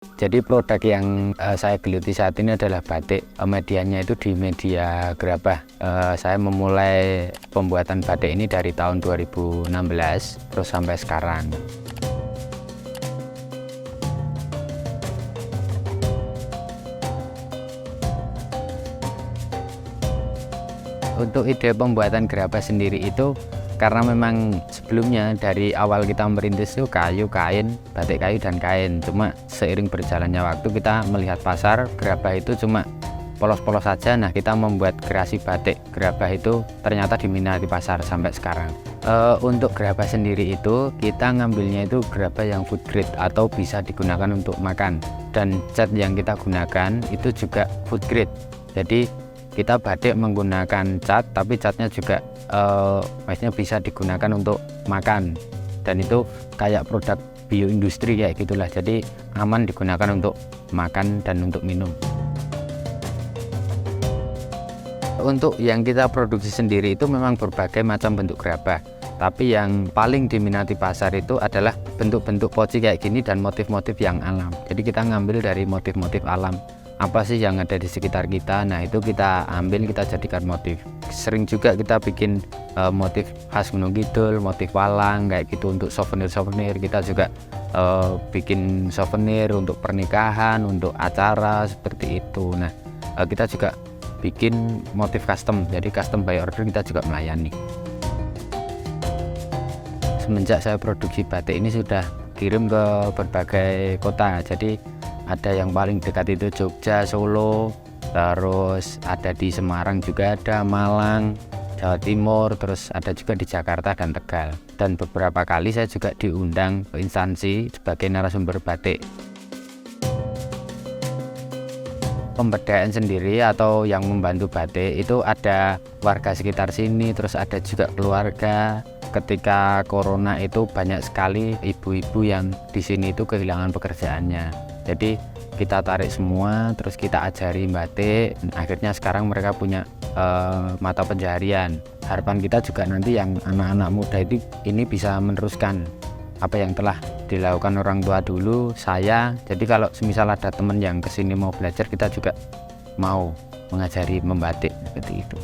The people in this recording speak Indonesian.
Jadi produk yang saya geluti saat ini adalah batik. Medianya itu di media gerabah. Saya memulai pembuatan batik ini dari tahun 2016 terus sampai sekarang. Untuk ide pembuatan gerabah sendiri itu karena memang sebelumnya dari awal kita merintis itu kayu, kain, batik kayu dan kain. Cuma seiring berjalannya waktu kita melihat pasar gerabah itu cuma polos-polos saja. Nah, kita membuat kreasi batik gerabah itu ternyata diminati pasar sampai sekarang. Untuk gerabah sendiri itu kita ngambilnya itu gerabah yang food grade atau bisa digunakan untuk makan, dan cat yang kita gunakan itu juga food grade. Jadi kita batik menggunakan cat, tapi catnya juga maksudnya bisa digunakan untuk makan, dan itu kayak produk bioindustri kayak gitulah. Jadi aman digunakan untuk makan dan untuk minum. Untuk yang kita produksi sendiri itu memang berbagai macam bentuk gerabah, tapi yang paling diminati pasar itu adalah bentuk-bentuk poci kayak gini dan motif-motif yang alam. Jadi kita ngambil dari motif-motif alam, apa sih yang ada di sekitar kita, nah itu kita ambil, kita jadikan motif. Sering juga kita bikin motif khas Gunung Kidul, motif walang kayak gitu untuk souvenir-souvenir. Kita juga bikin souvenir untuk pernikahan, untuk acara seperti itu. Nah, kita juga bikin motif custom, jadi custom by order kita juga melayani. Semenjak saya produksi batik ini sudah kirim ke berbagai kota, jadi ada yang paling dekat itu Jogja, Solo, terus ada di Semarang juga ada, Malang, Jawa Timur, terus ada juga di Jakarta dan Tegal. Dan beberapa kali saya juga diundang ke instansi sebagai narasumber batik. Pemberdayaan sendiri atau yang membantu batik itu ada warga sekitar sini, terus ada juga keluarga. Ketika corona itu banyak sekali ibu-ibu yang di sini itu kehilangan pekerjaannya. Jadi kita tarik semua, terus kita ajari batik. Akhirnya sekarang mereka punya mata pencaharian. Harapan kita juga nanti yang anak-anak muda itu ini bisa meneruskan apa yang telah dilakukan orang tua dulu, saya. Jadi kalau semisal ada teman yang kesini mau belajar, kita juga mau mengajari membatik seperti itu.